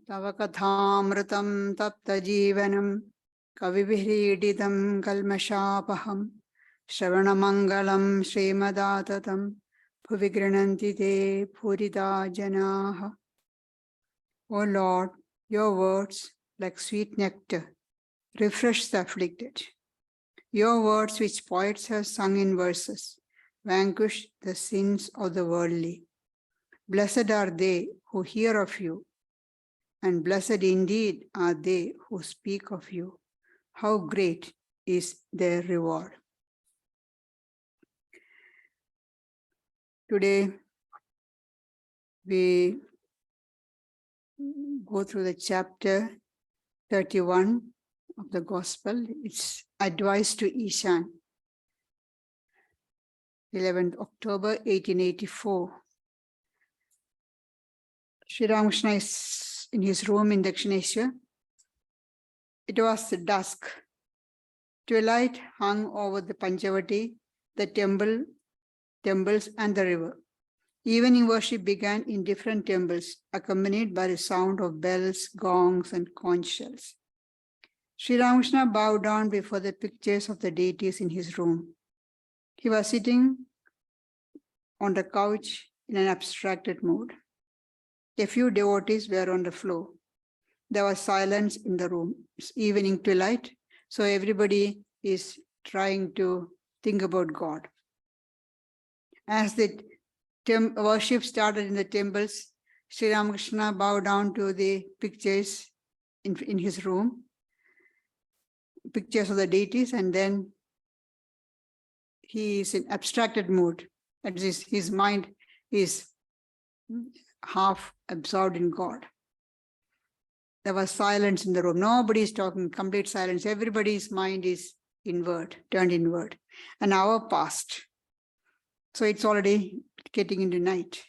Tava kathamritam tapta jeevanam kavibhiriditam kalmashapaham Shravanamangalam Srimadatam Bhuvi te Purita Janaha. O Lord, your words, like sweet nectar, refresh the afflicted. Your words, which poets have sung in verses, vanquish the sins of the worldly. Blessed are they who hear of you, and blessed indeed are they who speak of you. How great is their reward. Today, we go through the chapter 31 of the Gospel. It's Advice to Ishan, 11th October 1884. Sri Ramakrishna is in his room in Dakshineshwar. It was dusk. Twilight hung over the Panchavati, the temples and the river. Evening worship began in different temples, accompanied by the sound of bells, gongs, and conch shells. Sri Ramakrishna bowed down before the pictures of the deities in his room. He was sitting on the couch in an abstracted mood. A few devotees were on the floor. There was silence in the room. It's evening twilight, so everybody is trying to think about God. As the worship started in the temples, Sri Ramakrishna bowed down to the pictures in his room, pictures of the deities, and then he is in abstracted mood. That is, his mind is half absorbed in God. There was silence in the room. Nobody is talking, complete silence. Everybody's mind is inward, turned inward. An hour passed. So it's already getting into night.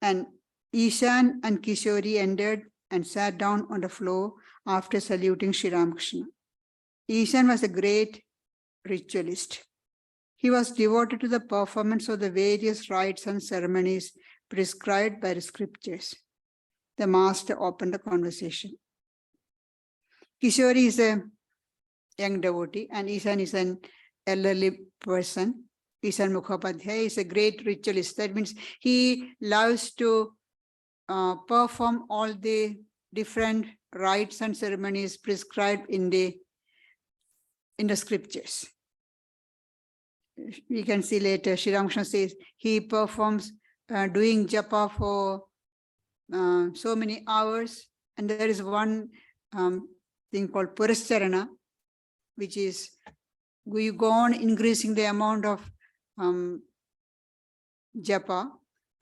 And Ishan and Kishori entered and sat down on the floor after saluting Sri Ramakrishna. Ishan was a great ritualist. He was devoted to the performance of the various rites and ceremonies prescribed by the scriptures. The master opened the conversation. Kishori is a young devotee and Ishan is an elderly person. Ishan Mukhopadhyay is a great ritualist. That means he loves to perform all the different rites and ceremonies prescribed in the scriptures. We can see later, Sri Ramakrishna says he performs doing japa for so many hours. And there is one thing called Purascharana, which is you go on increasing the amount of japa,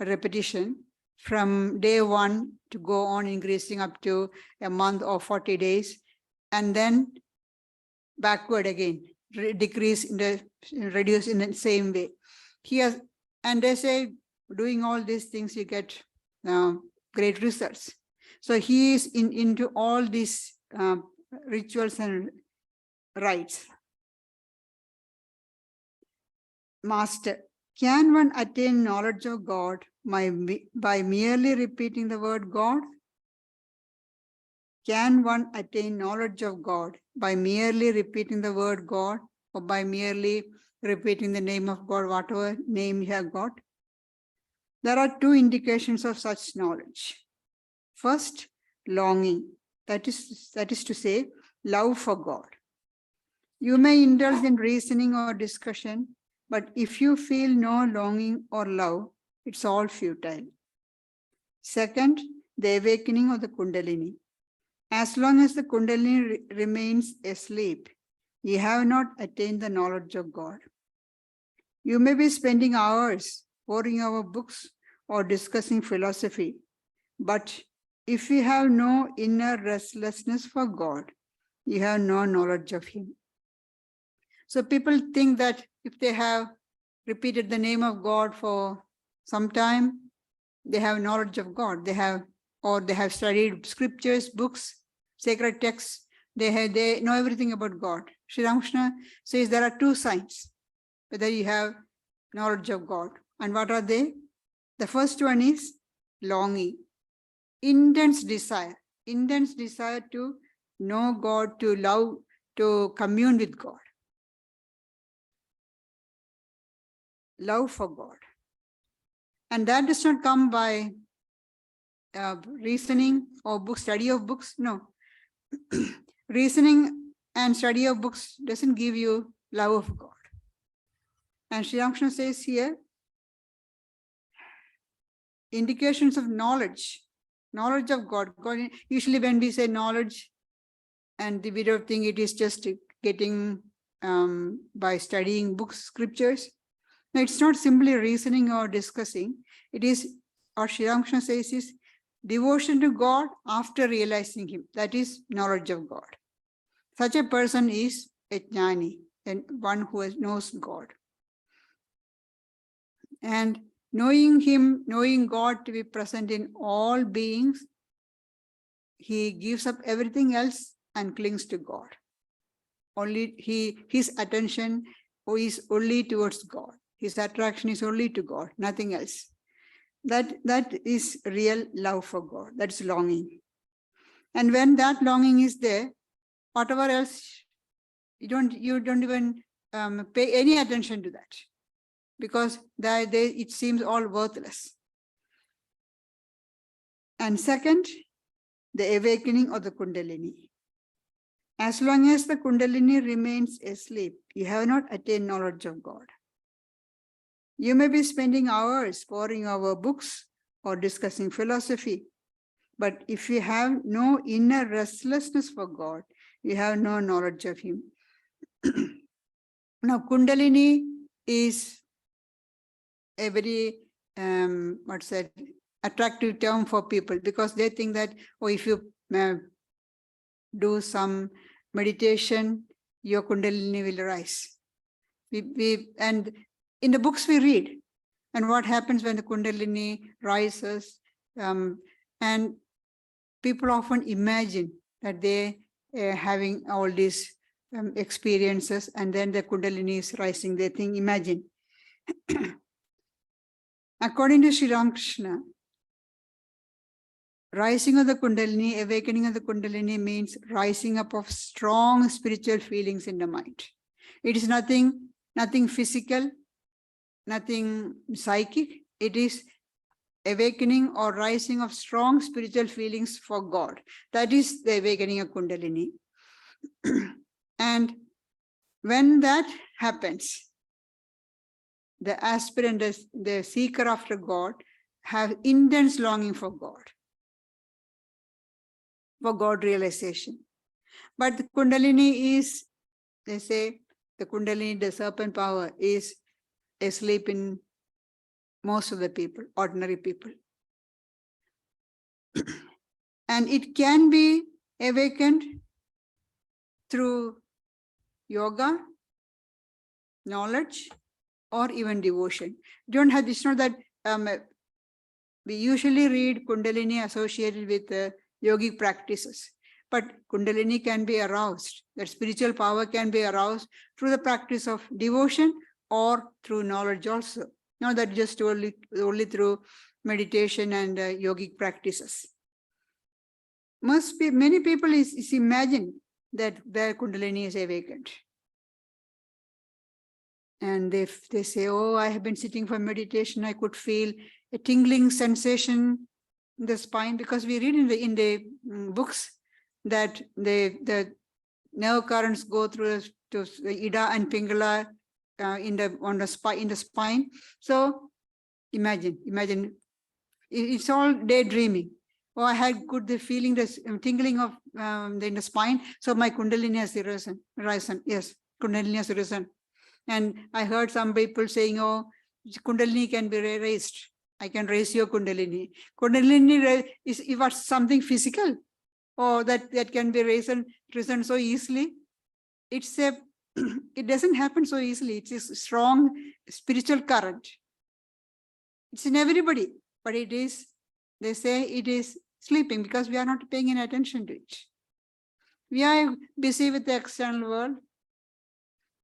repetition, from day one to go on increasing up to a month or 40 days, and then backward again, reduce in the same way. And they say, doing all these things, you get great results. So he is into all these rituals and rites. Master, can one attain knowledge of God by merely repeating the word God? Can one attain knowledge of God by merely repeating the word God, or by merely repeating the name of God, whatever name you have got? There are two indications of such knowledge. First, longing, that is to say, love for God. You may indulge in reasoning or discussion, but if you feel no longing or love, it's all futile. Second, the awakening of the Kundalini. As long as the Kundalini remains asleep, you have not attained the knowledge of God. You may be spending hours poring over books or discussing philosophy, but if you have no inner restlessness for God, you have no knowledge of Him. So people think that if they have repeated the name of God for some time, they have knowledge of God. They have studied scriptures, books, sacred texts. They know everything about God. Sri Ramakrishna says there are two signs whether you have knowledge of God. And what are they? The first one is longing, intense desire intense desire to know God, to love, to commune with God. Love for God. And that does not come by reasoning or study of books. No. Reasoning and study of books doesn't give you love of God. And Sri Ramakrishna says here, indications of knowledge of God. Usually when we say knowledge, and we don't think it is just getting by studying books, scriptures. No, it's not simply reasoning or discussing. It is, or Sri Ramakrishna says, is devotion to God after realizing Him. That is knowledge of God. Such a person is a jnani, and one who knows God. And knowing Him, knowing God to be present in all beings, he gives up everything else and clings to God. Only his attention is only towards God. His attraction is only to God, nothing else. That is real love for God. That's longing. And when that longing is there, whatever else, you don't even pay any attention to that, because it seems all worthless. And second, the awakening of the Kundalini. As long as the Kundalini remains asleep, you have not attained knowledge of God. You may be spending hours poring over books or discussing philosophy, but if you have no inner restlessness for God, you have no knowledge of Him. Now, Kundalini is a very, attractive term for people, because they think that, oh, if you do some meditation, your Kundalini will rise. And in the books we read, and what happens when the Kundalini rises, and people often imagine that they are having all these experiences, and then the Kundalini is rising. They think, imagine. According to Sri Ramakrishna, rising of the Kundalini, awakening of the Kundalini means rising up of strong spiritual feelings in the mind. It is nothing physical, nothing psychic. It is awakening or rising of strong spiritual feelings for God. That is the awakening of Kundalini. And when that happens, the aspirant, the seeker after God, have intense longing for God realization. But the Kundalini is, they say, the Kundalini, the serpent power, is asleep in most of the people, ordinary people. And it can be awakened through yoga, knowledge, or even devotion. It's not that we usually read Kundalini associated with yogic practices, but Kundalini can be aroused. That spiritual power can be aroused through the practice of devotion or through knowledge also. Not that just only through meditation and yogic practices. Many people is imagine that their Kundalini is awakened. And they say, oh, I have been sitting for meditation, I could feel a tingling sensation in the spine, because we read in the books that the nerve currents go through to Ida and Pingala in the spine. So imagine, it's all daydreaming. Oh, I had the feeling, this tingling of in the spine. So my Kundalini has risen. Yes, Kundalini has risen. And I heard some people saying, oh, Kundalini can be raised. I can raise your Kundalini. Kundalini is something physical, or that can be risen so easily. It doesn't happen so easily. It's a strong spiritual current. It's in everybody, but they say it is sleeping because we are not paying any attention to it. We are busy with the external world.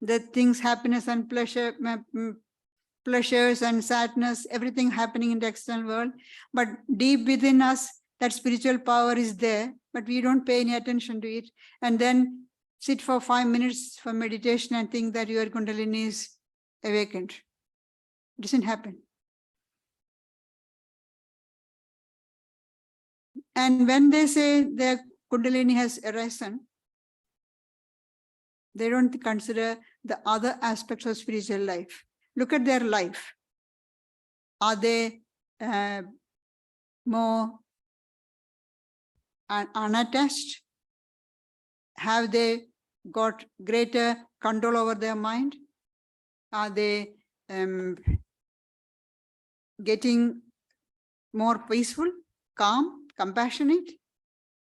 The things, happiness and pleasures and sadness, everything happening in the external world. But deep within us, that spiritual power is there, but we don't pay any attention to it. And then sit for 5 minutes for meditation and think that your Kundalini is awakened. It doesn't happen. And when they say their Kundalini has arisen, they don't consider the other aspects of spiritual life. Look at their life. Are they more unattached? Have they got greater control over their mind? Are they getting more peaceful, calm, compassionate,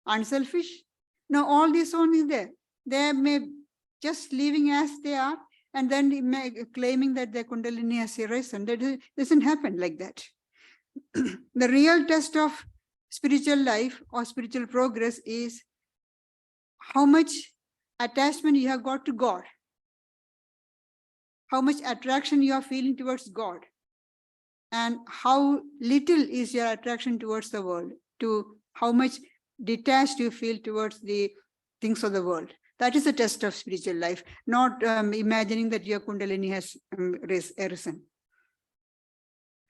unselfish? No, all this one is there. They may just living as they are, and then claiming that their Kundalini has arisen. That doesn't happen like that. The real test of spiritual life or spiritual progress is how much attachment you have got to God, how much attraction you are feeling towards God, and how little is your attraction towards the world, to how much detached you feel towards the things of the world. That is a test of spiritual life, not imagining that your Kundalini has arisen.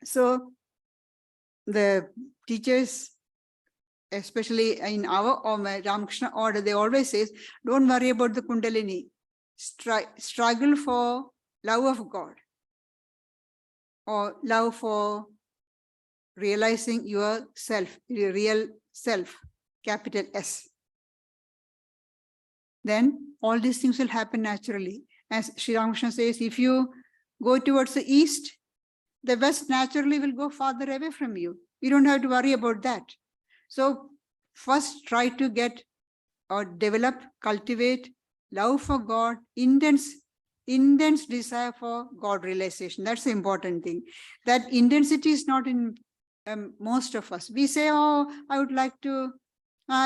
So the teachers, especially in our Ramakrishna order, they always say, don't worry about the Kundalini. Struggle for love of God, or love for realizing yourself, your real self, capital S. Then all these things will happen naturally. As Sri Ramakrishna says, if you go towards the east, the west naturally will go farther away from you. You don't have to worry about that. So first try to get or develop, cultivate love for God, intense desire for God realization. That's the important thing. That intensity is not in most of us. We say, oh, I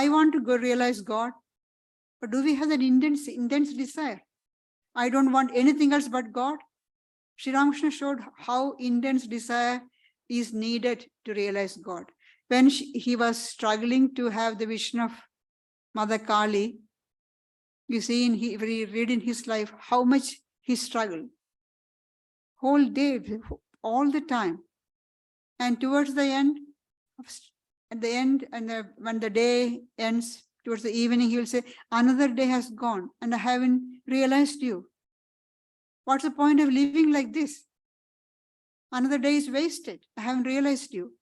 want to go realize God. But do we have that intense desire? I don't want anything else but God. Sri Ramakrishna showed how intense desire is needed to realize God. When he was struggling to have the vision of Mother Kali, you see, we read in his life how much he struggled. Whole day, all the time. And towards the end, when the day ends, towards the evening, he will say, another day has gone and I haven't realized you. What's the point of living like this? Another day is wasted. I haven't realized you.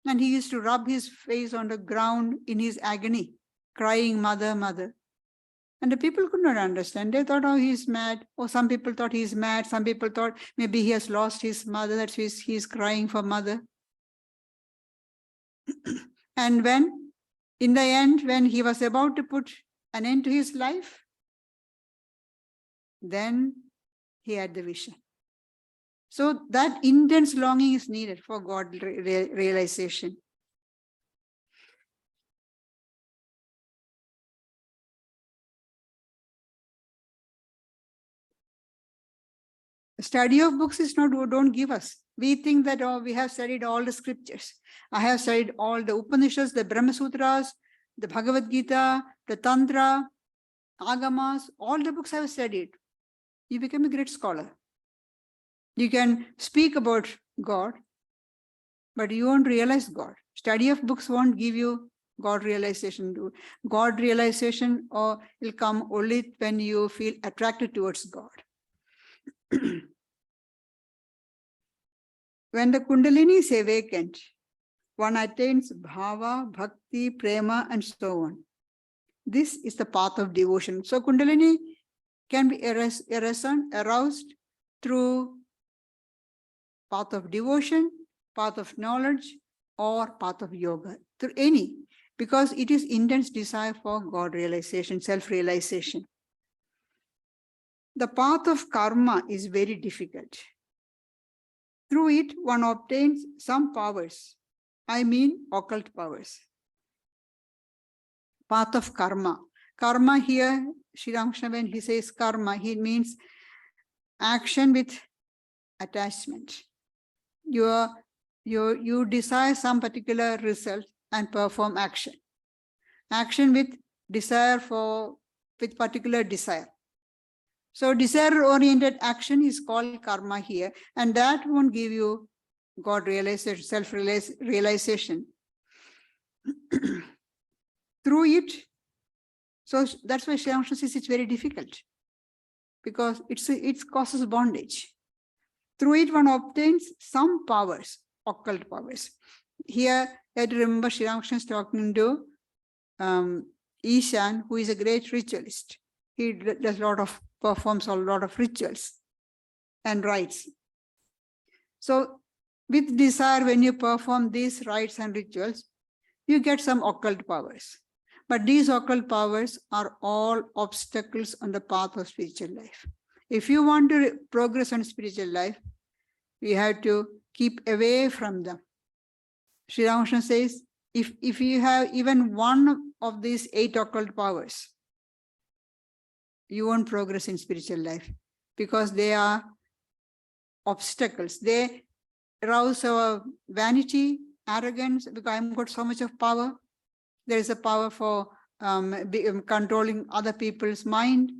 And he used to rub his face on the ground in his agony, crying, Mother, Mother. And the people could not understand. They thought, oh, he's mad. Or some people thought he's mad. Some people thought maybe he has lost his mother. That's why he's crying for mother. And in the end, when he was about to put an end to his life, then he had the vision. So that intense longing is needed for God realization. Study of books is not, don't give us. We think that, oh, we have studied all the scriptures. I have studied all the Upanishads, the Brahma Sutras, the Bhagavad Gita, the Tantra, Agamas, all the books I have studied. You become a great scholar. You can speak about God, but you won't realize God. Study of books won't give you God realization. God realization will come only when you feel attracted towards God. When the Kundalini is awakened, one attains bhava, bhakti, prema, and so on. This is the path of devotion. So Kundalini can be aroused through path of devotion, path of knowledge, or path of yoga, through any, because it is intense desire for God realization, self-realization. The path of karma is very difficult. Through it, one obtains some powers. I mean, occult powers. Path of karma. Karma here, Sri Ramakrishna, when he says karma, he means action with attachment. You desire some particular result, and perform action. Action with desire with particular desire. So desire-oriented action is called karma here, and that won't give you God realization, self-realization. Through it, so that's why Sri Ramakrishna says it's very difficult, because it causes bondage. Through it, one obtains some powers, occult powers. Here, you have to remember Sri Ramakrishna is talking to Ishan, who is a great ritualist. He performs a lot of rituals and rites. So with desire, when you perform these rites and rituals, you get some occult powers. But these occult powers are all obstacles on the path of spiritual life. If you want to progress on spiritual life, you have to keep away from them. Sri Ramakrishna says, if you have even one of these 8 occult powers, you won't progress in spiritual life, because they are obstacles. They arouse our vanity, arrogance, because I've got so much of power. There is a power for controlling other people's mind.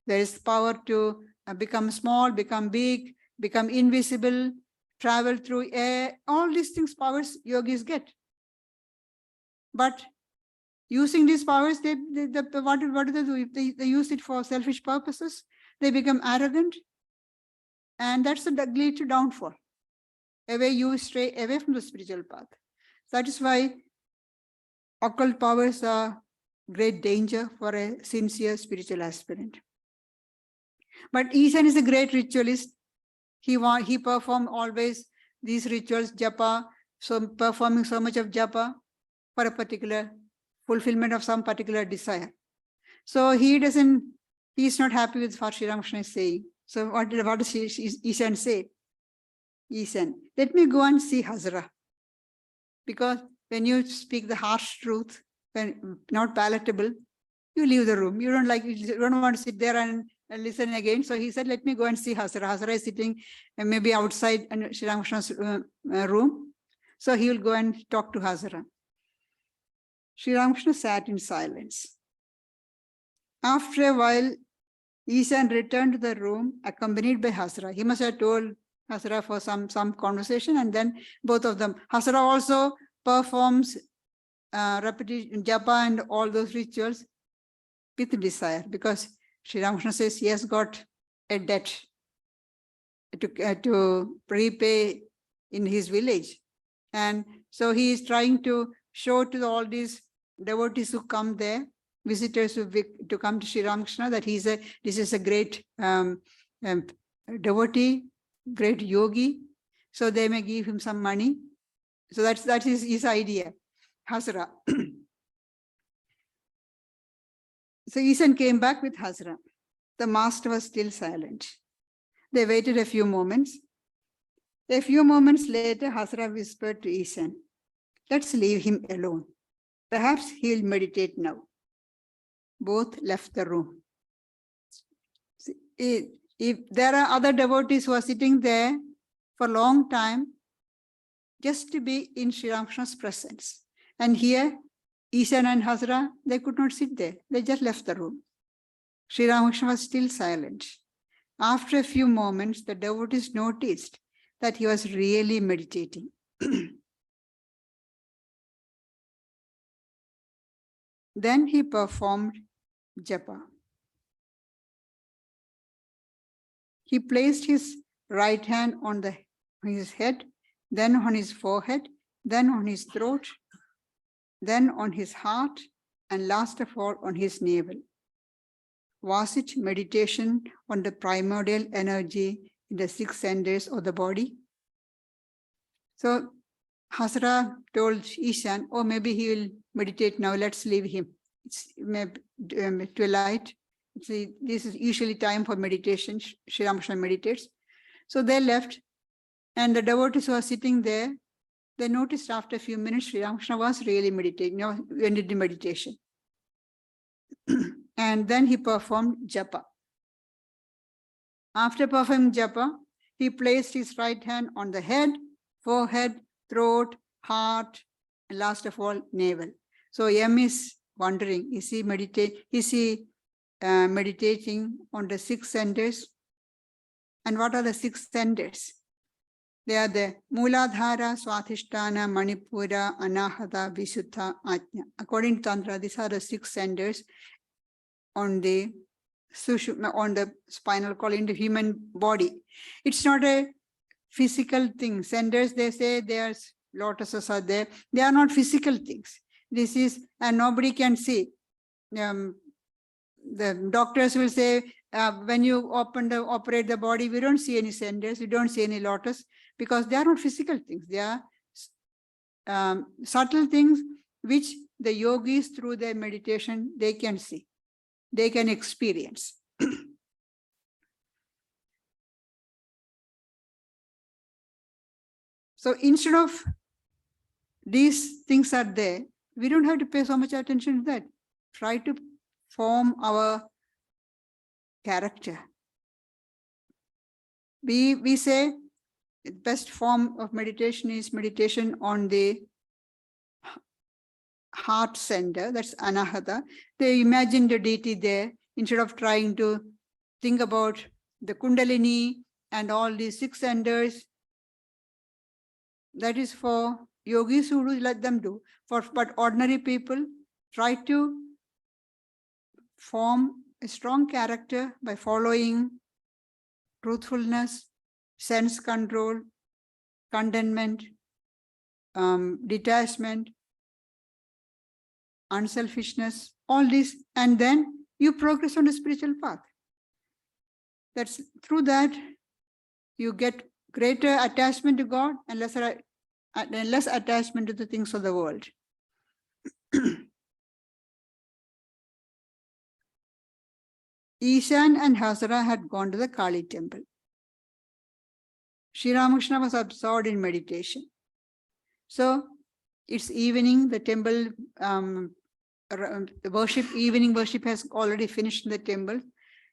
There is power to become small, become big, become invisible, travel through air. All these things, powers yogis get. But using these powers, what do they do? If they use it for selfish purposes, they become arrogant, and that's the lead to downfall. You stray away from the spiritual path. That is why occult powers are great danger for a sincere spiritual aspirant. But Ishan is a great ritualist. He performed always these rituals, japa, so performing so much of japa for a particular fulfillment of some particular desire. So he's not happy with what Sri Ramakrishna is saying. So what does Ishan say? Ishan, let me go and see Hazra. Because when you speak the harsh truth, when not palatable, you leave the room. You don't want to sit there and listen again. So he said, let me go and see Hazra. Hazra is sitting maybe outside Sri Ramakrishna's room. So he will go and talk to Hazra. Sri Ramakrishna sat in silence. After a while, Ishan returned to the room accompanied by Hazra. He must have told Hazra for some conversation, and then both of them. Hazra also performs repetition, japa and all those rituals with desire, because Sri Ramakrishna says he has got a debt to repay in his village. And so he is trying to show to all these devotees who come there, visitors to come to Sri Ramakrishna, that this is a great devotee, great yogi, so they may give him some money. So that is his idea, Hazra. So Ishan came back with Hazra. The master was still silent. They waited a few moments. A few moments later, Hazra whispered to Ishan, let's leave him alone. Perhaps he'll meditate now. Both left the room. If there are other devotees who are sitting there for a long time, just to be in Sri Ramakrishna's presence. And here, Ishan and Hazra, they could not sit there. They just left the room. Sri Ramakrishna was still silent. After a few moments, the devotees noticed that he was really meditating. Then he performed japa. He placed his right hand on his head, then on his forehead, then on his throat, then on his heart, and last of all on his navel. Was it meditation on the primordial energy in the 6 centers of the body? So Hazra told Ishan, oh, maybe he will meditate now, let's leave him. It's twilight. This is usually time for meditation. Sri Ramakrishna meditates. So they left, and the devotees who are sitting there, they noticed after a few minutes Sri Ramakrishna was really meditating, went into meditation. And then he performed japa. After performing japa, he placed his right hand on the head, forehead, throat, heart, and last of all, navel. So M is wondering, is he meditating on the 6 centers? And what are the 6 centers? They are the Mooladhara, Swathishthana, Manipura, Anahata, Visuddha, Ajna. According to Tantra, these are the 6 centers on the spinal column in the human body. It's not a physical thing. Centers, they say there's lotuses are there. They are not physical things. This is, and nobody can see. The doctors will say, when you operate the body, we don't see any centers, we don't see any lotus, because they are not physical things. They are subtle things which the yogis, through their meditation, they can see, they can experience. So instead of these things are there, we don't have to pay so much attention to that. Try to form our character. We say the best form of meditation is meditation on the heart center, that's Anahata. They imagine the deity there instead of trying to think about the Kundalini and all these 6 centers. That is for yogis who do, let them do. But ordinary people, try to form a strong character by following truthfulness, sense control, contentment, detachment, unselfishness, all this, and then you progress on the spiritual path. That's through that you get greater attachment to God and less attachment to the things of the world. Ishan and Hasara had gone to the Kali temple. Sri Ramakrishna was absorbed in meditation. So it's evening, the temple evening worship has already finished in the temple.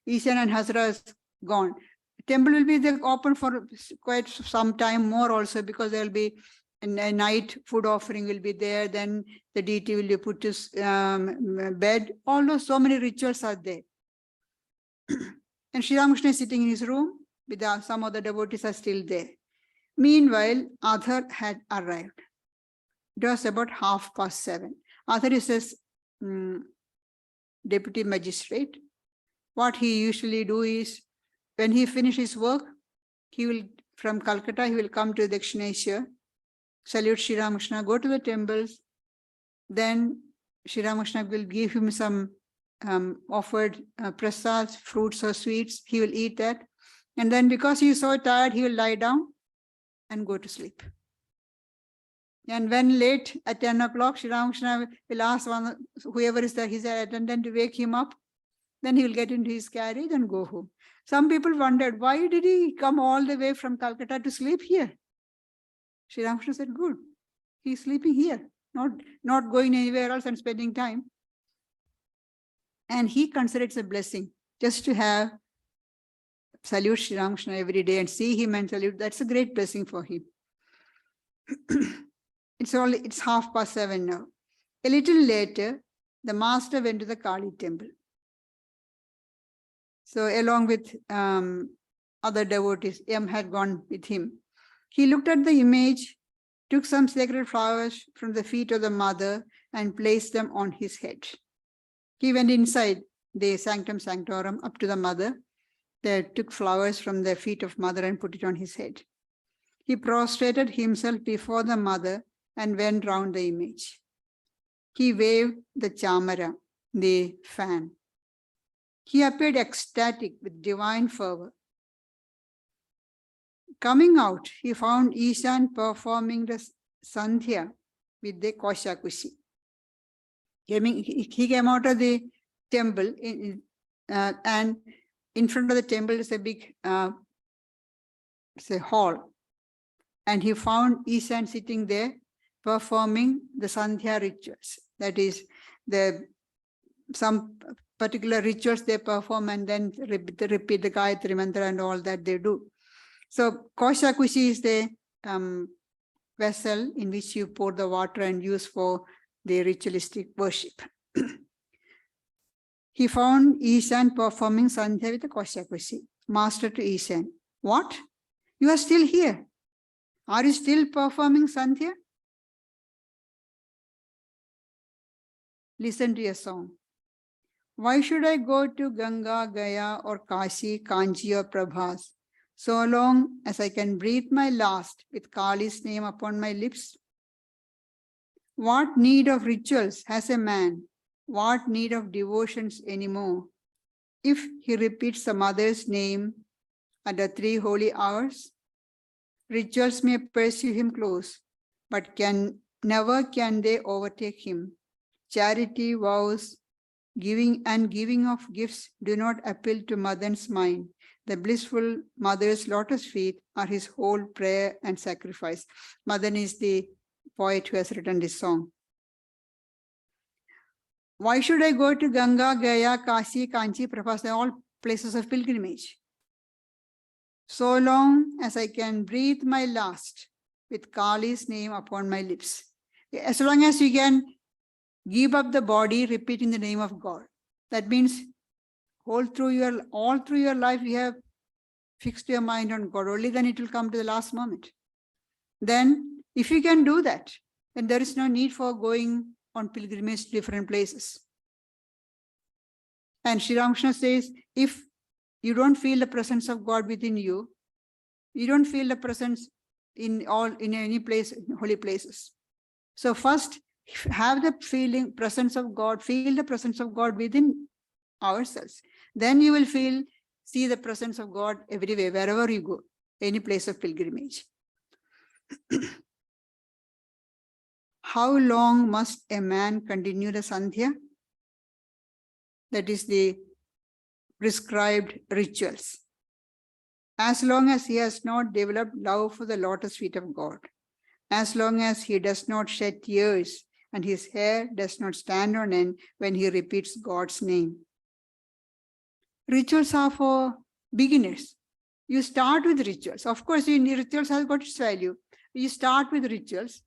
Ishan and Hasara is gone. The temple will be there open for quite some time more also, because there will be a night food offering will be there, then the deity will be put to bed. All those, so many rituals are there. And Sri Ramakrishna is sitting in his room, with some other devotees are still there. Meanwhile, Adhar had arrived. It was about 7:30. Adhar is his deputy magistrate. What he usually do is, when he finishes work, he will, from Calcutta, he will come to Dakshineshwar, salute Sri Ramakrishna, go to the temples. Then Sri Ramakrishna will give him some offered prasads, fruits or sweets. He will eat that. And then because he is so tired, he will lie down and go to sleep. And when late at 10 o'clock, Sri Ramakrishna will ask whoever is his attendant to wake him up. Then he will get into his carriage and go home. Some people wondered, why did he come all the way from Calcutta to sleep here? Sri Ramakrishna said, good, he's sleeping here, not going anywhere else and spending time. And he considers it a blessing just to have salute Sri Ramakrishna every day and see him and salute. That's a great blessing for him. It's 7:30 now. A little later, the master went to the Kali temple. So along with other devotees, M had gone with him. He looked at the image, took some sacred flowers from the feet of the mother and placed them on his head. He went inside the sanctum sanctorum up to the mother. They took flowers from the feet of mother and put it on his head. He prostrated himself before the mother and went round the image. He waved the chamara, the fan. He appeared ecstatic with divine fervor. Coming out, he found Ishan performing the Sandhya with the Koshakushi. He came out of the temple and in front of the temple is a big hall. And he found Ishan sitting there performing the Sandhya rituals. That is, some particular rituals they perform and then repeat the Gayatri mantra and all that they do. So Koshakushi is the vessel in which you pour the water and use for the ritualistic worship. He found Ishan performing Sandhya with a Koshakushi. Master to Ishan, what? You are still here. Are you still performing Sandhya? Listen to your song. Why should I go to Ganga, Gaya, or Kashi, Kanchi, or Prabhas, so long as I can breathe my last with Kali's name upon my lips? What need of rituals has a man? What need of devotions anymore? If he repeats the mother's name at the 3 holy hours, rituals may pursue him close, but never can they overtake him. Charity, vows, giving of gifts do not appeal to Madan's mind. The blissful mother's lotus feet are his whole prayer and sacrifice. Madan is the poet who has written this song. Why should I go to Ganga, Gaya, Kashi, Kanchi, Prabhas? They are all places of pilgrimage. So long as I can breathe my last with Kali's name upon my lips. As long as you can give up the body, repeating the name of God. That means all through your life, you have fixed your mind on God. Only then it will come to the last moment. Then, if you can do that, then there is no need for going on pilgrimage to different places. And Sri Ramakrishna says, if you don't feel the presence of God within you, you don't feel the presence in any place, holy places. So first, have the presence of God, feel the presence of God within ourselves. Then you will see the presence of God everywhere, wherever you go, any place of pilgrimage. How long must a man continue the Sandhya? That is the prescribed rituals. As long as he has not developed love for the lotus feet of God, as long as he does not shed tears and his hair does not stand on end when he repeats God's name. Rituals are for beginners. You start with rituals. Of course, rituals have got its value. You start with rituals.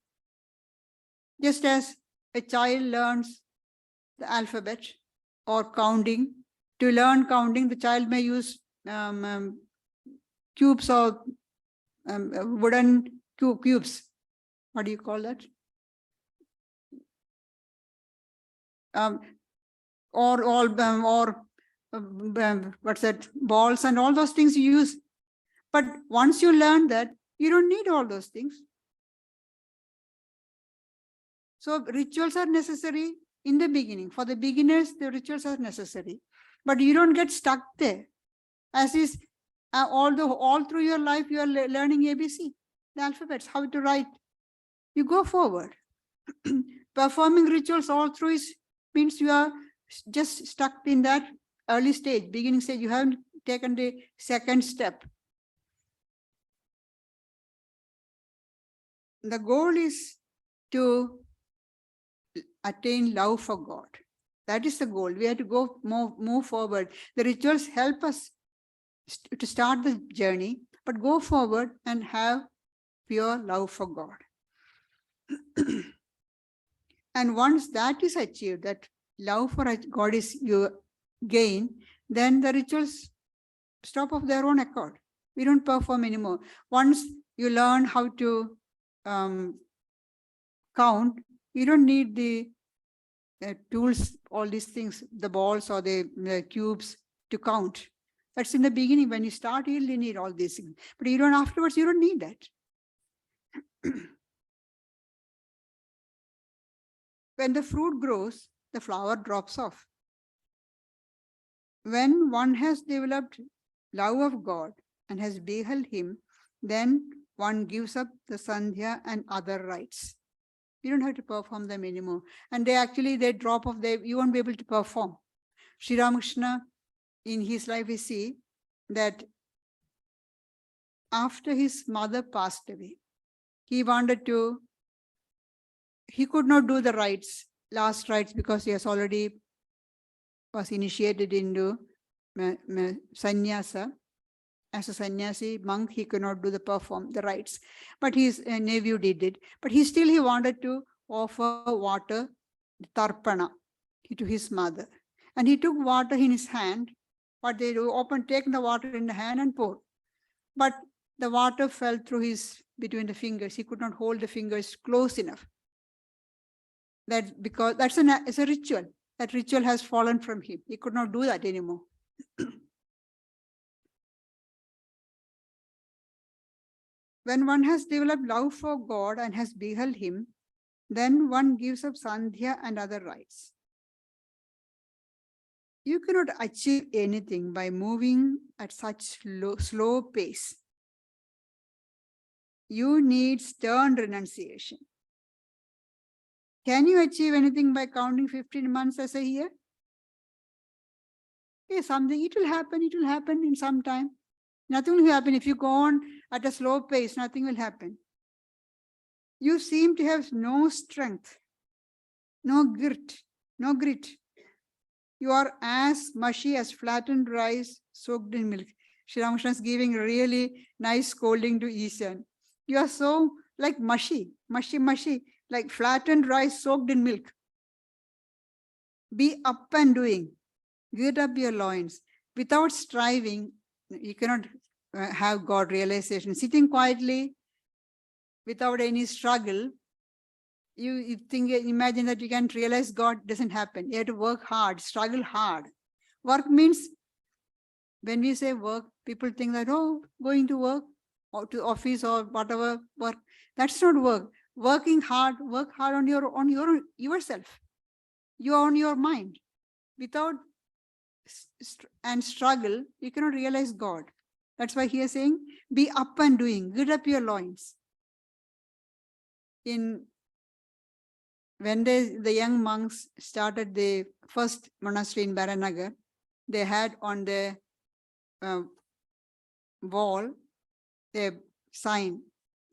Just as a child learns the alphabet or counting. To learn counting, the child may use cubes or wooden cubes. What do you call that? What's that? Balls and all those things you use. But once you learn that, you don't need all those things. So rituals are necessary in the beginning. For the beginners, the rituals are necessary. But you don't get stuck there. As is, all through your life, you are learning ABC, the alphabets, how to write. You go forward. Performing rituals all through means you are just stuck in that early stage, beginning stage. You haven't taken the second step. The goal is to attain love for God. That is the goal. We have to go move forward. The rituals help us to start the journey, but go forward and have pure love for God. And once that is achieved, that love for God is you gain, then the rituals stop of their own accord. We don't perform anymore. Once you learn how to count, you don't need the tools, all these things, the balls or the cubes to count. That's in the beginning. When you start, you really need all these things. But you don't afterwards, you don't need that. When the fruit grows, the flower drops off. When one has developed love of God and has beheld him, then one gives up the Sandhya and other rites. You don't have to perform them anymore. And they drop off, you won't be able to perform. Sri Ramakrishna, in his life, we see that after his mother passed away, he could not do the rites, last rites, because he has already was initiated into sannyasa. as a sannyasi monk, he could not do perform the rites, but his nephew did it. But he wanted to offer water, tarpana, to his mother, and he took water in his hand. What they do, take the water in the hand and pour. But the water fell through between the fingers. He could not hold the fingers close enough. That's because it's a ritual. That ritual has fallen from him. He could not do that anymore. When one has developed love for God and has beheld him, then one gives up sandhya and other rites. You cannot achieve anything by moving at such slow pace. You need stern renunciation. Can you achieve anything by counting 15 months as a year? Yes, something, it will happen in some time. Nothing will happen if you go on at a slow pace, nothing will happen. You seem to have no strength, no grit. You are as mushy as flattened rice soaked in milk. Sri Ramakrishna is giving really nice scolding to Ishan. You are so like mushy, like flattened rice soaked in milk. Be up and doing. Gird up your loins. Without striving, you cannot have God realization. Sitting quietly, without any struggle, you imagine that you can realize God, doesn't happen. You have to work hard, struggle hard. Work means, when we say work, people think that, oh, going to work or to office or whatever work. That's not work. Work hard on yourself. You are on your mind. Without and struggle, you cannot realize God. That's why he is saying, be up and doing, gird up your loins. When the young monks started the first monastery in Baranagar, they had on the wall a sign,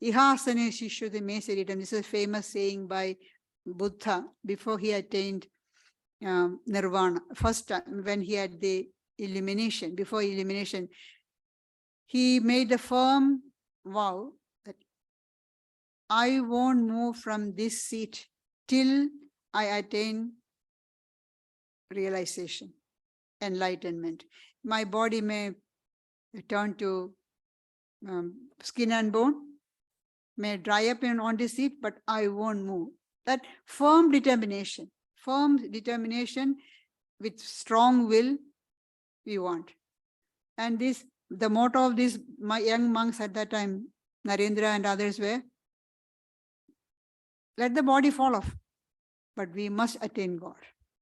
Ihasane Shishyate Me Seritam. This is a famous saying by Buddha before he attained nirvana. First time when he had the illumination, before illumination, he made a firm vow that I won't move from this seat till I attain realization, enlightenment. My body may turn to skin and bone, may dry up on this seat, but I won't move. That firm determination with strong will we want. And the motto of these my young monks at that time, Narendra and others were, let the body fall off, but we must attain God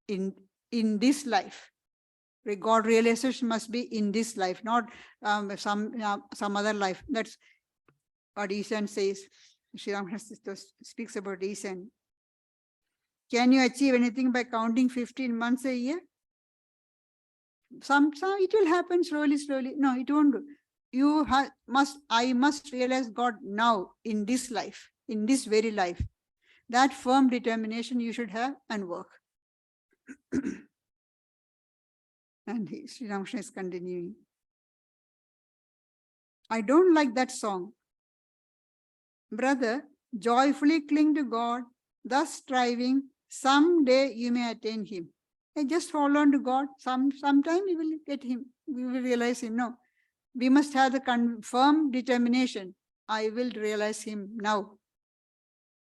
in this life. God realization must be in this life, not some other life. That's what Ishan says. Sri Ramakrishna speaks about Ishan. Can you achieve anything by counting 15 months a year? Some it will happen slowly. No, it won't do. I must realize God now in this life, in this very life. That firm determination you should have and work. And Sri Ramakrishna is continuing. I don't like that song. Brother, joyfully cling to God, thus striving, someday you may attain him. And just hold on to God. Sometime we will get him. We will realize him. No, we must have the firm determination. I will realize him now.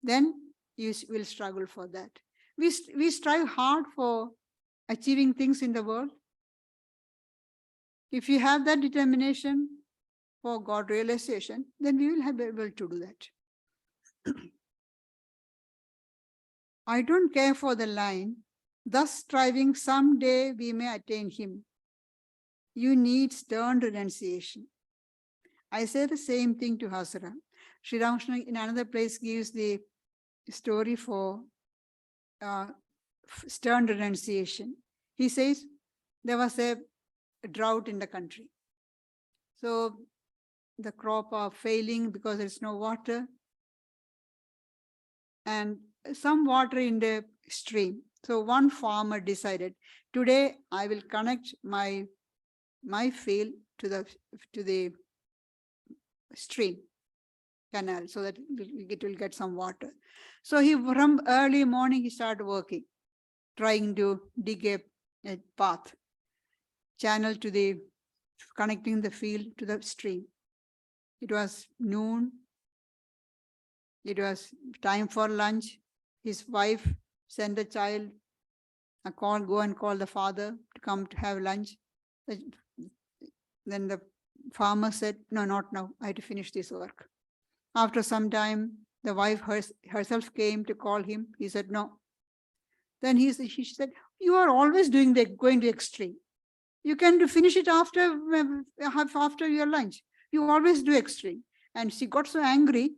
Then you will struggle for that. We strive hard for achieving things in the world. If you have that determination for God realization, then we will be able to do that. I don't care for the line, thus striving someday we may attain him. You need stern renunciation. I say the same thing to Hasara. Sri Ramakrishna in another place gives the story for stern renunciation. He says there was a drought in the country. So the crop are failing because there's no water and some water in the stream. So one farmer decided, today I will connect my field to the stream canal, so that it will get some water. So he, from early morning, he started working, trying to dig a path, channel to the, connecting the field to the stream. It was noon. It was time for lunch. His wife sent the child a call, go and call the father to come to have lunch. Then the farmer said, no, not now. I have to finish this work. After some time, the wife herself came to call him. He said, no. Then she said, you are always going to extreme. You can finish it after your lunch. You always do extreme. And she got so angry,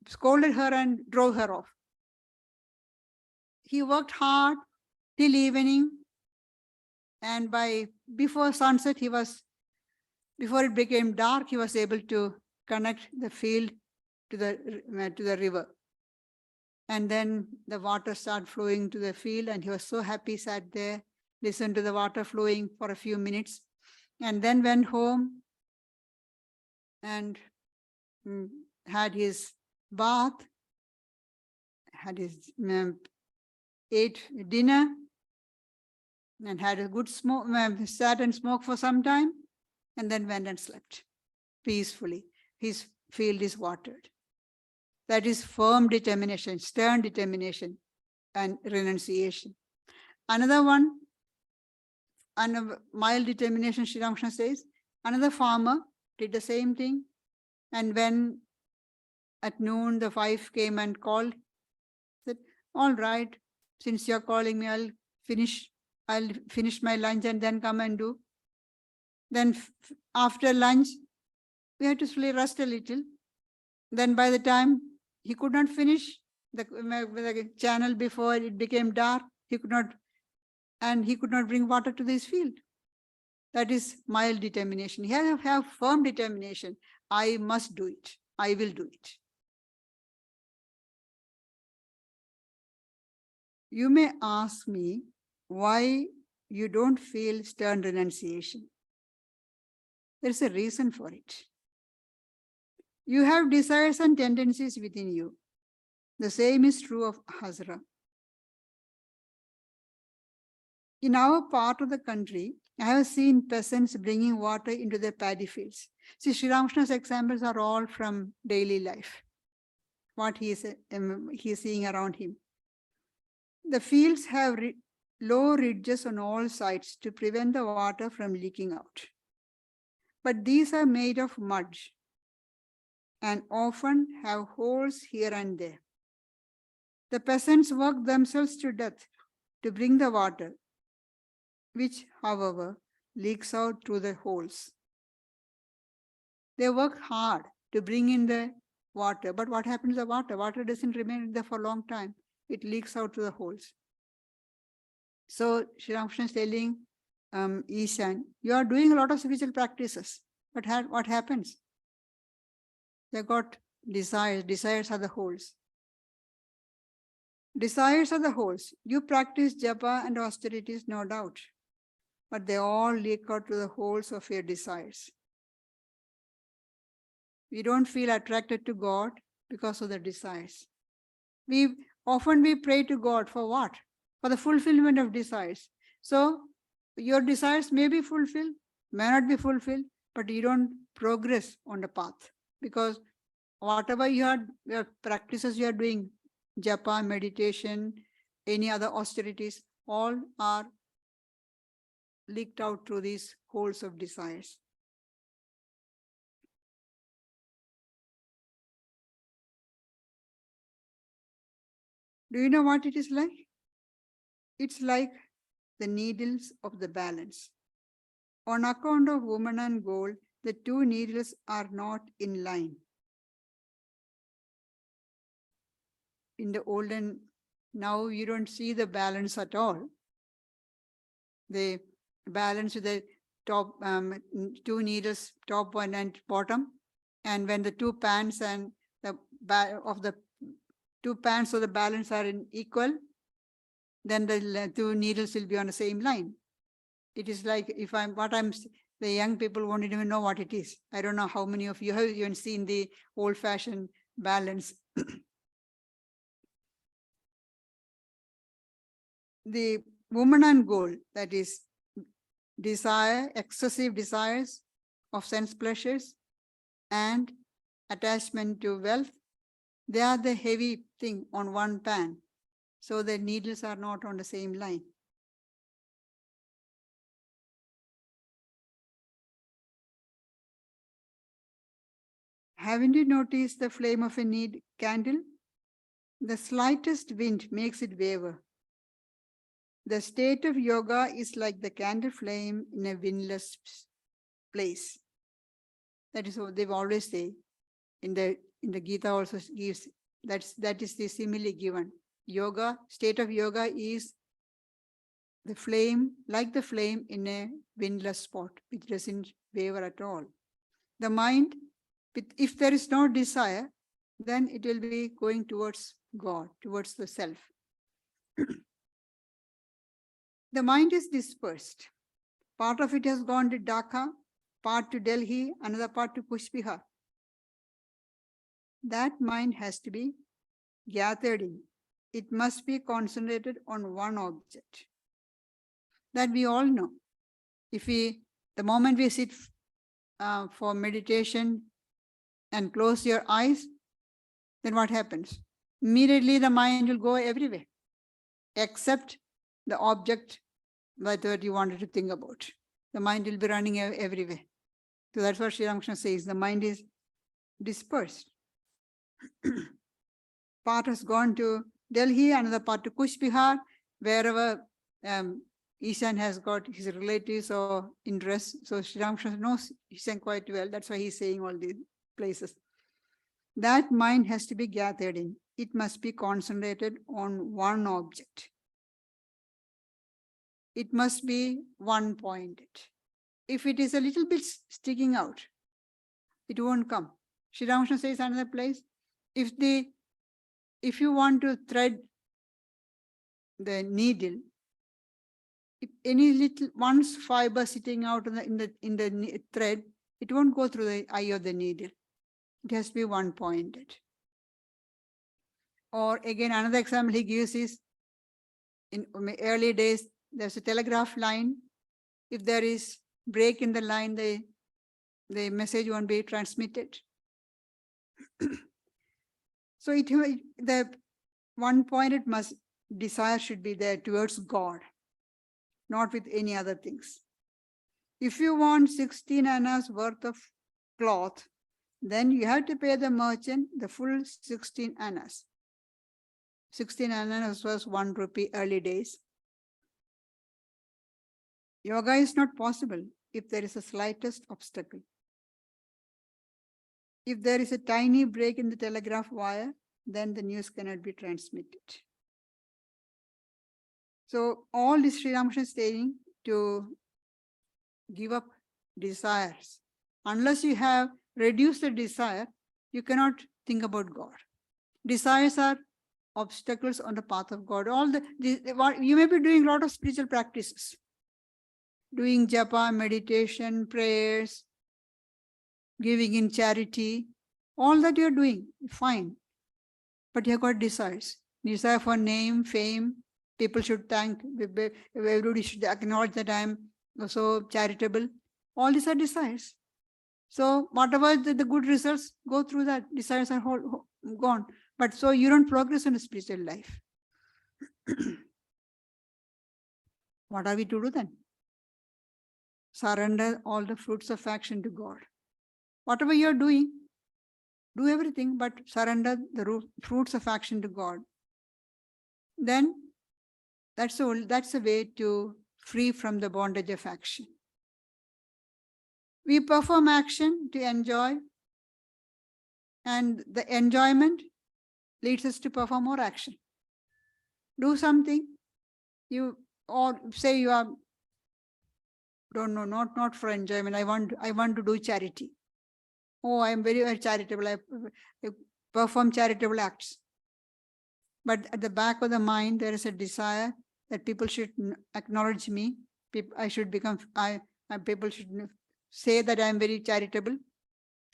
scolded her and drove her off. He worked hard till evening, and before sunset, before it became dark, he was able to connect the field to the river. And then the water started flowing to the field, and he was so happy, sat there, listened to the water flowing for a few minutes, and then went home and had his bath, ate dinner, and had a good smoke, sat and smoked for some time, and then went and slept peacefully. His field is watered. That is firm determination, stern determination, and renunciation. Another one, mild determination, Sri Ramakrishna says, another farmer did the same thing, and when at noon the wife came and called, said, all right, since you're calling me, I'll finish my lunch and then come and do. Then after lunch, we had to rest a little. Then by the time he could not finish the channel before it became dark, he could not bring water to this field. That is mild determination. He has to have firm determination. I must do it. I will do it. You may ask me why you don't feel stern renunciation. There's a reason for it. You have desires and tendencies within you. The same is true of Hazra. In our part of the country, I have seen peasants bringing water into their paddy fields. See, Sri Ramakrishna's examples are all from daily life, what he is seeing around him. The fields have low ridges on all sides to prevent the water from leaking out. But these are made of mud and often have holes here and there. The peasants work themselves to death to bring the water, which, however, leaks out through the holes. They work hard to bring in the water, but what happens to the water? Water doesn't remain there for a long time. It leaks out through the holes. So Sri Ramakrishna is telling Ishan, you are doing a lot of spiritual practices, but what happens? They got desires. Desires are the holes. Desires are the holes. You practice japa and austerities, no doubt, but they all leak out to the holes of your desires. We don't feel attracted to God because of the desires. We pray to God for what? For the fulfillment of desires. So your desires may be fulfilled, may not be fulfilled, but you don't progress on the path, because whatever your practices you are doing, japa, meditation, any other austerities, all are leaked out through these holes of desires. Do you know what it is like? It's like the needles of the balance. On account of woman and gold, the two needles are not in line. In the olden, now you don't see the balance at all. The balance with the top, two needles, top one and bottom, and when the two pans and the two pans of the balance are equal, then the two needles will be on the same line. It is like if The young people won't even know what it is. I don't know how many of you have even seen the old-fashioned balance. The woman and goal, that is desire, excessive desires of sense pleasures and attachment to wealth, they are the heavy thing on one pan. So the needles are not on the same line. Haven't you noticed the flame of a candle? The slightest wind makes it waver. The state of yoga is like the candle flame in a windless place. That is what they've always say. In the Gita also gives, that is the simile given. Yoga, state of yoga is the flame, like the flame in a windless spot, which doesn't waver at all. The mind, if there is no desire, then it will be going towards God, towards the self. The mind is dispersed. Part of it has gone to Dhaka, part to Delhi, another part to Pushpihar. That mind has to be gathered in. It must be concentrated on one object. That we all know. The moment we sit for meditation and close your eyes, then what happens? Immediately the mind will go everywhere, except the object that you wanted to think about. The mind will be running everywhere. So that's what Sri Ramakrishna says, the mind is dispersed. Part has gone to Delhi, another part to Kushbihar, wherever Ishan has got his relatives or interests. So Sri Ramakrishna knows Ishan quite well. That's why he's saying all these places. That mind has to be gathered in. It must be concentrated on one object. It must be one-pointed. If it is a little bit sticking out, it won't come. Sri Ramakrishna says another place, if you want to thread the needle, if any little one fiber sitting out in the thread, it won't go through the eye of the needle. It has to be one-pointed. Or again, another example he gives is, in early days, there's a telegraph line. If there is break in the line, the message won't be transmitted. So the one-pointed desire should be there towards God, not with any other things. If you want 16 annas worth of cloth, then you have to pay the merchant the full 16 annas. 16 annas was 1 rupee early days. Yoga is not possible if there is a slightest obstacle. If there is a tiny break in the telegraph wire, then the news cannot be transmitted. So all this Sri Ramakrishna is saying to give up desires. Unless you have reduced the desire, you cannot think about God. Desires are obstacles on the path of God. You may be doing a lot of spiritual practices, doing japa, meditation, prayers, giving in charity, all that you're doing, fine. But you have got desires. Desire for name, fame, people should thank, everybody should acknowledge that I am so charitable. All these are desires. So whatever the good results, go through that. Desires are gone. But so you don't progress in the spiritual life. What are we to do then? Surrender all the fruits of action to God. Whatever you're doing, do everything, but surrender the fruits of action to God. Then that's a way to free from the bondage of action. We perform action to enjoy, and the enjoyment leads us to perform more action. Do something, or say you are, don't know, not for enjoyment. I want to do charity. Oh, I am very, very charitable. I perform charitable acts. But at the back of the mind, there is a desire that people should acknowledge me. People should say that I am very charitable.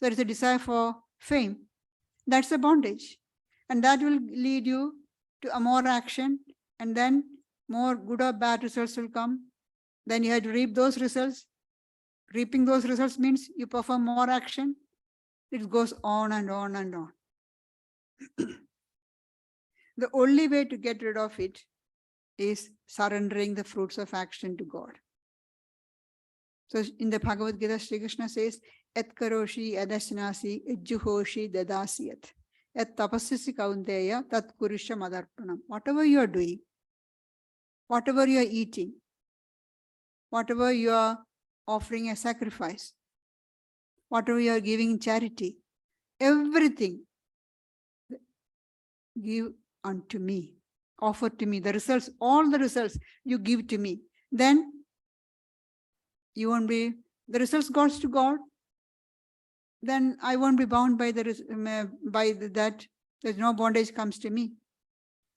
There is a desire for fame. That's a bondage. And that will lead you to a more action, and then more good or bad results will come. Then you have to reap those results. Reaping those results means you perform more action. It goes on and on and on. The only way to get rid of it is surrendering the fruits of action to God. So in the Bhagavad Gita, Sri Krishna says, Et karoshi adasnasi juhoshi dadasiyat. Et tapasisi kaunteya tat kurusha madarpanam. Whatever you are doing, whatever you are eating, whatever you are offering a sacrifice, whatever you are giving in charity, everything give unto me, offer to me. The results, all the results you give to me. Then you won't be, the results goes to God. Then I won't be bound by that. There's no bondage comes to me.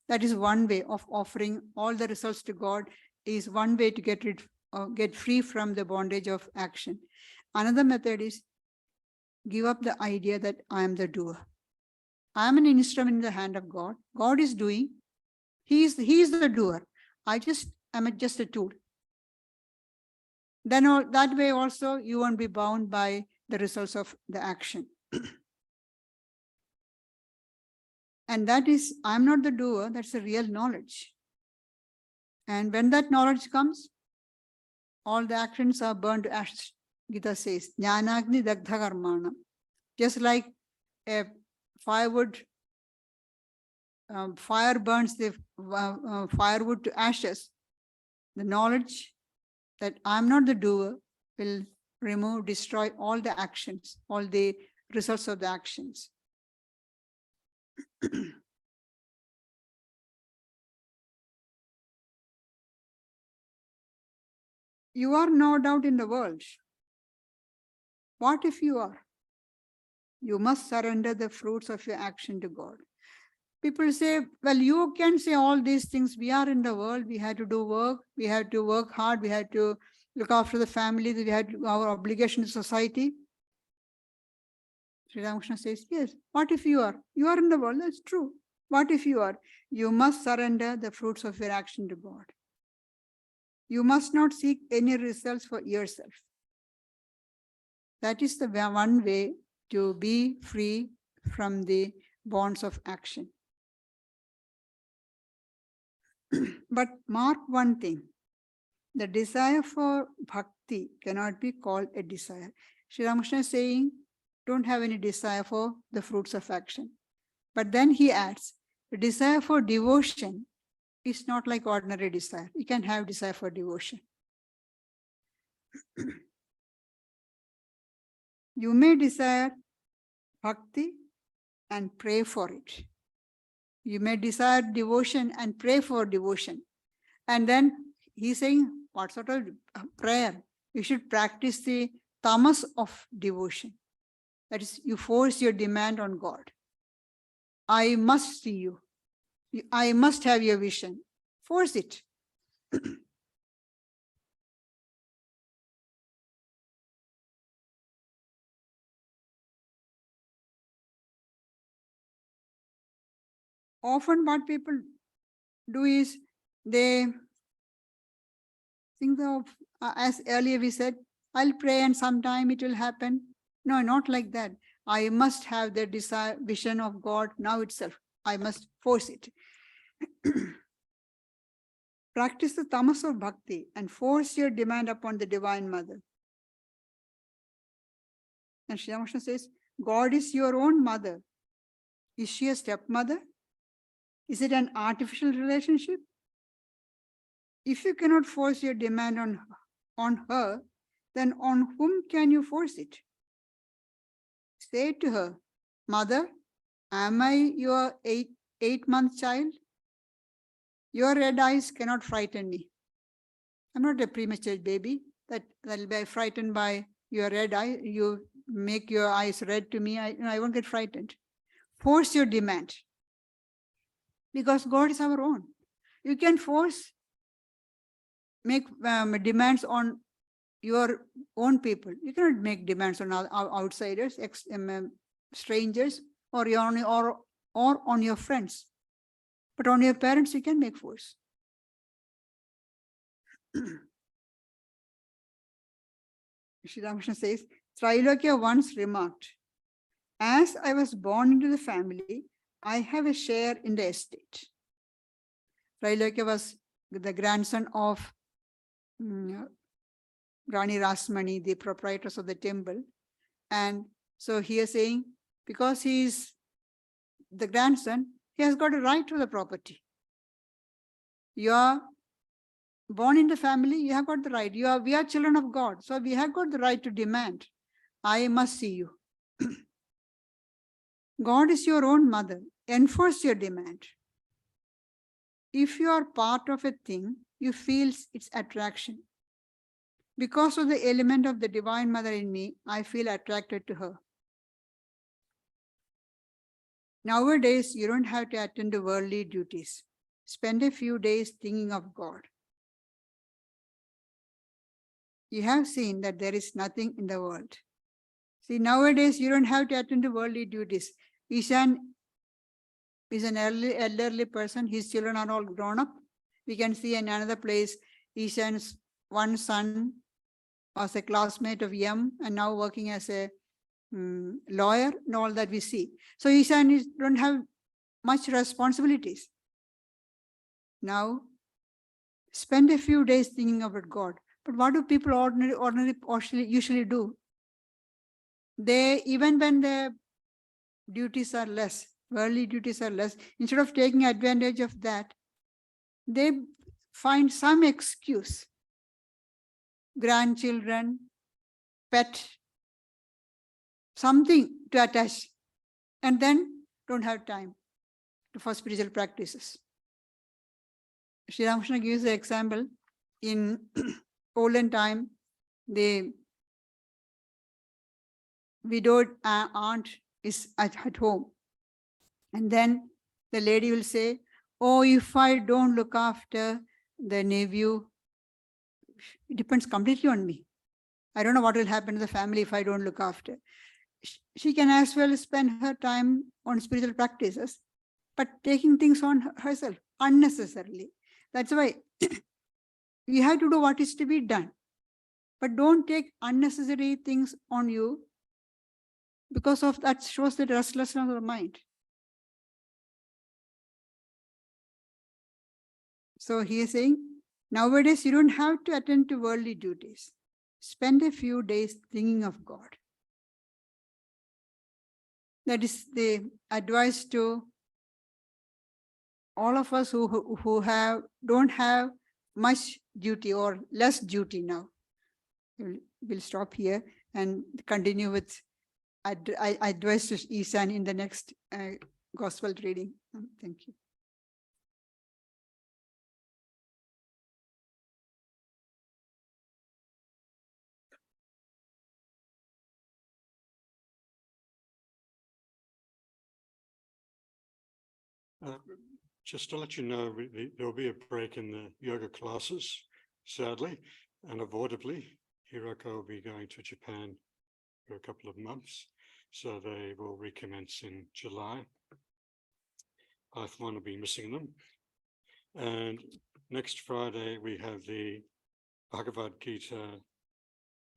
That is one way of offering all the results to God, is one way to get free from the bondage of action. Another method is give up the idea that I am the doer. I am an instrument in the hand of God. God is doing. He is the doer. I am just a tool. Then that way also you won't be bound by the results of the action. And that is, I'm not the doer, that's the real knowledge. And when that knowledge comes, all the actions are burned to ashes. Gita says, Jnanagni dagdha karmana. Just like a firewood, fire burns the firewood to ashes. The knowledge that I'm not the doer will destroy all the actions, all the results of the actions. You are no doubt in the world. What if you are? You must surrender the fruits of your action to God. People say, well, you can say all these things. We are in the world. We have to do work. We have to work hard. We have to look after the family. We have our obligation to society. Sri Ramakrishna says, yes. What if you are? You are in the world. That's true. What if you are? You must surrender the fruits of your action to God. You must not seek any results for yourself. That is the one way to be free from the bonds of action. But mark one thing, the desire for bhakti cannot be called a desire. Sri Ramakrishna is saying, don't have any desire for the fruits of action. But then he adds, the desire for devotion is not like ordinary desire. You can have desire for devotion. You may desire bhakti and pray for it. You may desire devotion and pray for devotion. And then he's saying, what sort of prayer? You should practice the tamas of devotion. That is, you force your demand on God. I must see you. I must have your vision. Force it. Often what people do is they think of, as earlier we said, I'll pray and sometime it will happen. No, not like that. I must have the desire, vision of God now itself. I must force it. Practice the tamas of bhakti and force your demand upon the Divine Mother. And Sri Ramakrishna says, God is your own mother. Is she a stepmother? Is it an artificial relationship? If you cannot force your demand on her, then on whom can you force it? Say to her, Mother, am I your eight-month child? Your red eyes cannot frighten me. I'm not a premature baby that'll be frightened by your red eye. You make your eyes red to me. I won't get frightened. Force your demand. Because God is our own. You can make demands on your own people. You cannot make demands on outsiders, strangers, or on your friends. But on your parents, you can make force. Sri Ramakrishna says, Trailokya once remarked, as I was born into the family, I have a share in the estate. Trailokya was the grandson of Rani Rasmani, the proprietors of the temple. And so he is saying, because he is the grandson, he has got a right to the property. You are born in the family, you have got the right. We are children of God. So we have got the right to demand. I must see you. God is your own mother. Enforce your demand. If you are part of a thing, you feel its attraction. Because of the element of the Divine Mother in me, I feel attracted to her. Nowadays, you don't have to attend to worldly duties. Spend a few days thinking of God. You have seen that there is nothing in the world. See, nowadays, you don't have to attend to worldly duties. Ishan is an elderly person. His children are all grown up. We can see in another place, Ishan's one son was a classmate of Yam and now working as a lawyer and all that we see. So Ishan don't have much responsibilities. Now, spend a few days thinking about God. But what do people usually do? They, even when their duties are less, worldly duties are less, instead of taking advantage of that, they find some excuse. Grandchildren, pet, something to attach, and then don't have time for spiritual practices. Sri Ramakrishna gives the example in olden time, the widowed aunt is at home. And then the lady will say, oh, if I don't look after the nephew, it depends completely on me. I don't know what will happen to the family if I don't look after. She can as well spend her time on spiritual practices, but taking things on herself unnecessarily. That's why you have to do what is to be done. But don't take unnecessary things on you, because of that shows the restlessness of the mind. So he is saying, nowadays you don't have to attend to worldly duties. Spend a few days thinking of God. That is the advice to all of us who don't have much duty or less duty now. We'll stop here and continue with advice to Ishan in the next gospel reading. Thank you. Just to let you know, there'll be a break in the yoga classes, sadly, unavoidably. Hiroko will be going to Japan for a couple of months, so they will recommence in July. I, for one, will be missing them. And next Friday, we have the Bhagavad Gita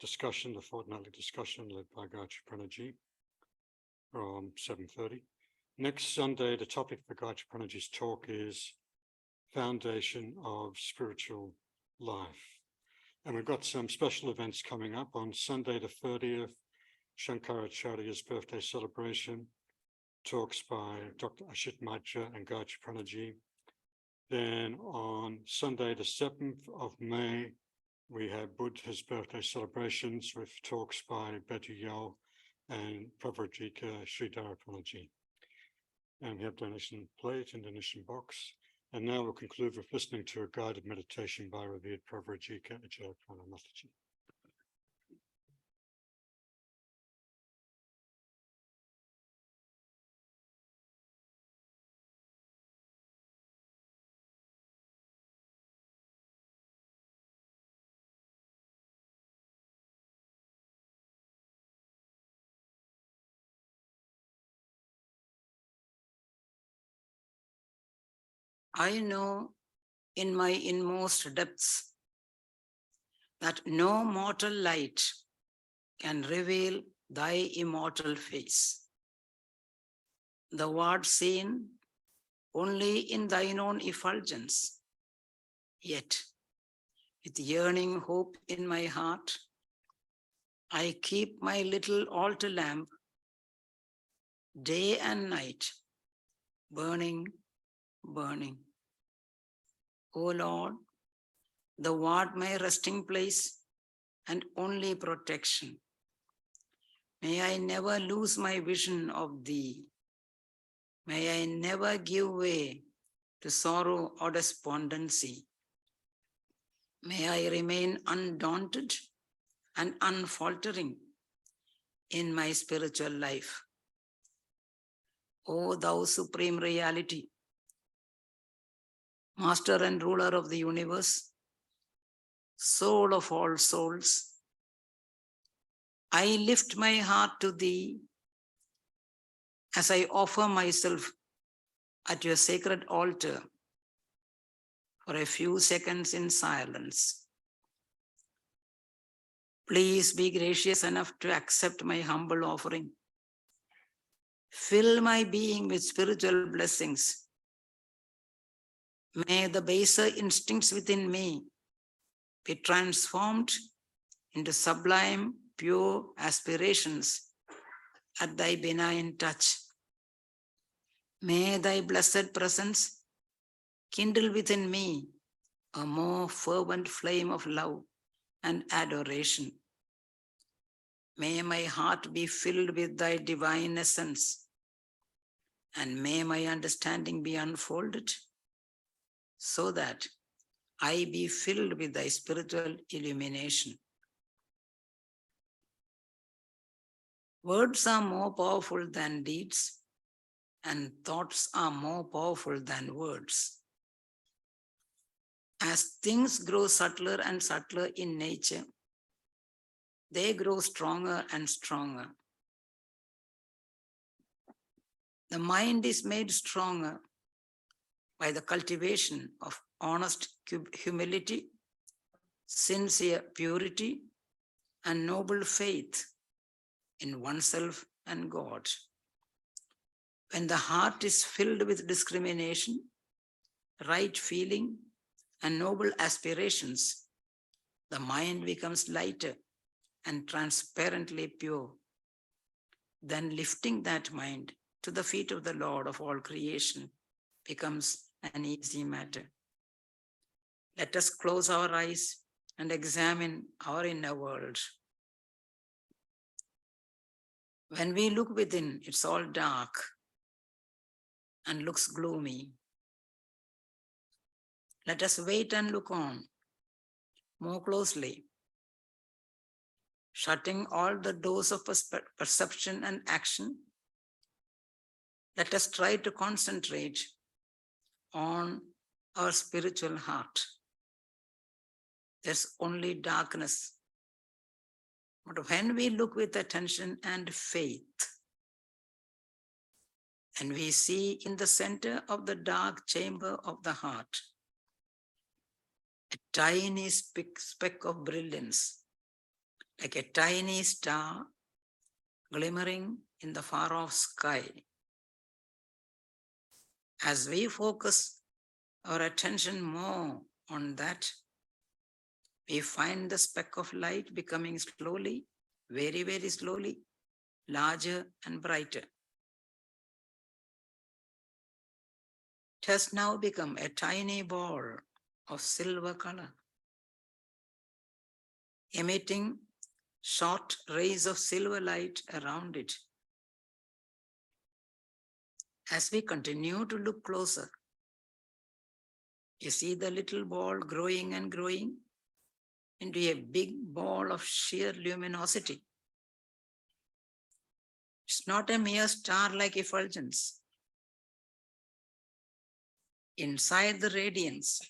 discussion, the fortnightly discussion led by Gayatriprana from 7:30. Next Sunday, the topic for Gayatriprana's talk is Foundation of Spiritual Life. And we've got some special events coming up on Sunday the 30th, Shankaracharya's birthday celebration, talks by Dr. Ashit Maitra and Gayatriprana. Then on Sunday the 7th of May, we have Buddha's birthday celebrations with talks by Betty Yao and Pravrajika Gayatriprana. And we have donation plate and donation box. And now we'll conclude with listening to a guided meditation by revered Pravrajika Ajayaprana Mataji. I know in my inmost depths that no mortal light can reveal thy immortal face. Thou art seen only in thine own effulgence. Yet, with yearning hope in my heart, I keep my little altar lamp day and night, burning, burning. O Lord, thou art my resting place and only protection. May I never lose my vision of thee. May I never give way to sorrow or despondency. May I remain undaunted and unfaltering in my spiritual life. O thou supreme reality, master and ruler of the universe, soul of all souls, I lift my heart to thee as I offer myself at your sacred altar for a few seconds in silence. Please be gracious enough to accept my humble offering. Fill my being with spiritual blessings. May the baser instincts within me be transformed into sublime, pure aspirations at thy benign touch. May thy blessed presence kindle within me a more fervent flame of love and adoration. May my heart be filled with thy divine essence, and may my understanding be unfolded so that I be filled with thy spiritual illumination. Words are more powerful than deeds, and thoughts are more powerful than words. As things grow subtler and subtler in nature, they grow stronger and stronger. The mind is made stronger by the cultivation of honest humility, sincere purity, and noble faith in oneself and God. When the heart is filled with discrimination, right feeling, and noble aspirations, the mind becomes lighter and transparently pure. Then lifting that mind to the feet of the Lord of all creation becomes an easy matter. Let us close our eyes and examine our inner world. When we look within, it's all dark and looks gloomy. Let us wait and look on more closely, shutting all the doors of perception and action. Let us try to concentrate on our spiritual heart. There's only darkness. But when we look with attention and faith, and we see in the center of the dark chamber of the heart a tiny speck of brilliance, like a tiny star glimmering in the far-off sky. As we focus our attention more on that, we find the speck of light becoming slowly, very, very slowly, larger and brighter. It has now become a tiny ball of silver color, emitting short rays of silver light around it. As we continue to look closer, you see the little ball growing and growing into a big ball of sheer luminosity. It's not a mere star-like effulgence. Inside the radiance,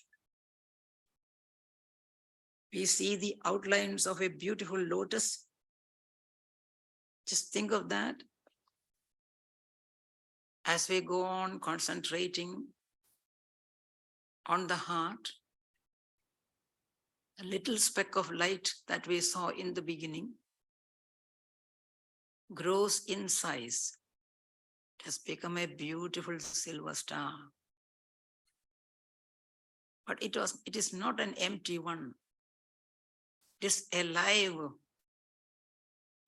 we see the outlines of a beautiful lotus. Just think of that. As we go on concentrating on the heart, a little speck of light that we saw in the beginning grows in size. It has become a beautiful silver star. But it is not an empty one. It is alive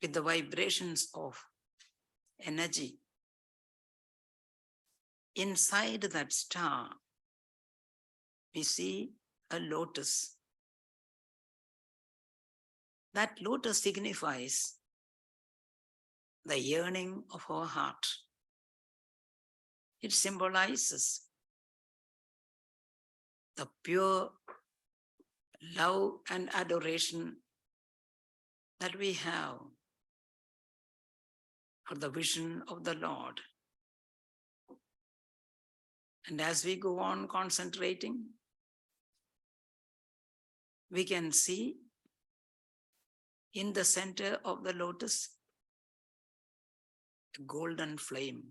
with the vibrations of energy. Inside that star, we see a lotus. That lotus signifies the yearning of our heart. It symbolizes the pure love and adoration that we have for the vision of the Lord. And as we go on concentrating, we can see in the center of the lotus a golden flame.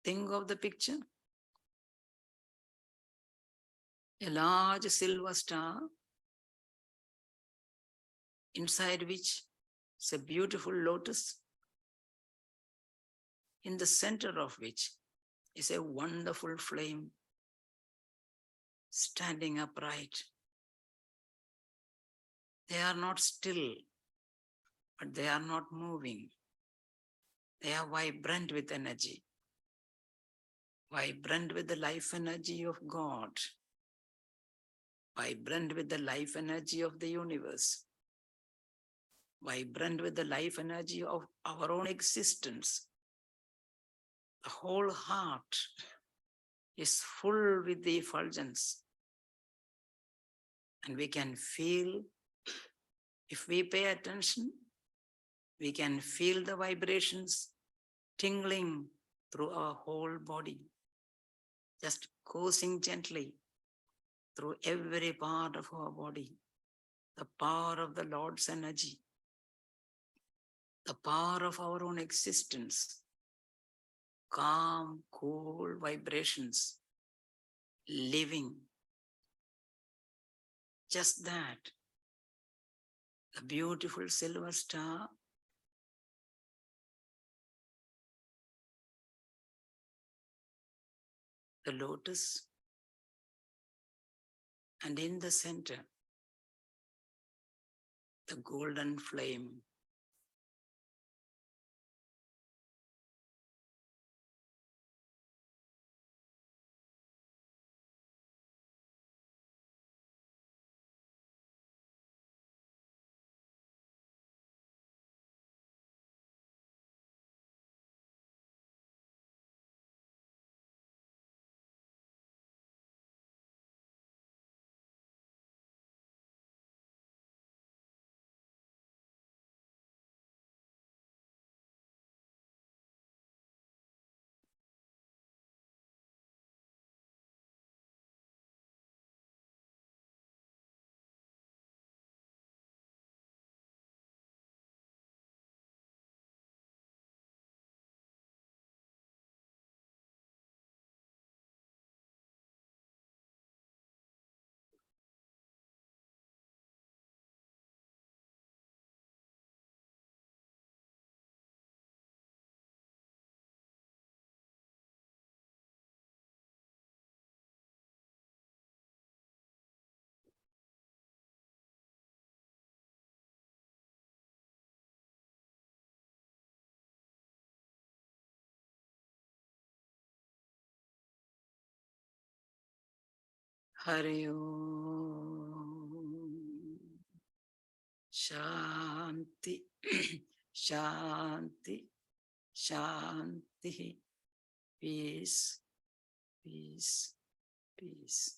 Think of the picture. A large silver star, inside which is a beautiful lotus, in the center of which is a wonderful flame standing upright. They are not still, but they are not moving. They are vibrant with energy, vibrant with the life energy of God, vibrant with the life energy of the universe, vibrant with the life energy of our own existence. The whole heart is full with the effulgence. And we can feel, if we pay attention, we can feel the vibrations tingling through our whole body, just coursing gently through every part of our body. The power of the Lord's energy, the power of our own existence, calm, cool vibrations, living. Just that, the beautiful silver star, the lotus, and in the center, the golden flame. Hari Om. Shanti, Shanti, Shanti. Peace, peace, peace.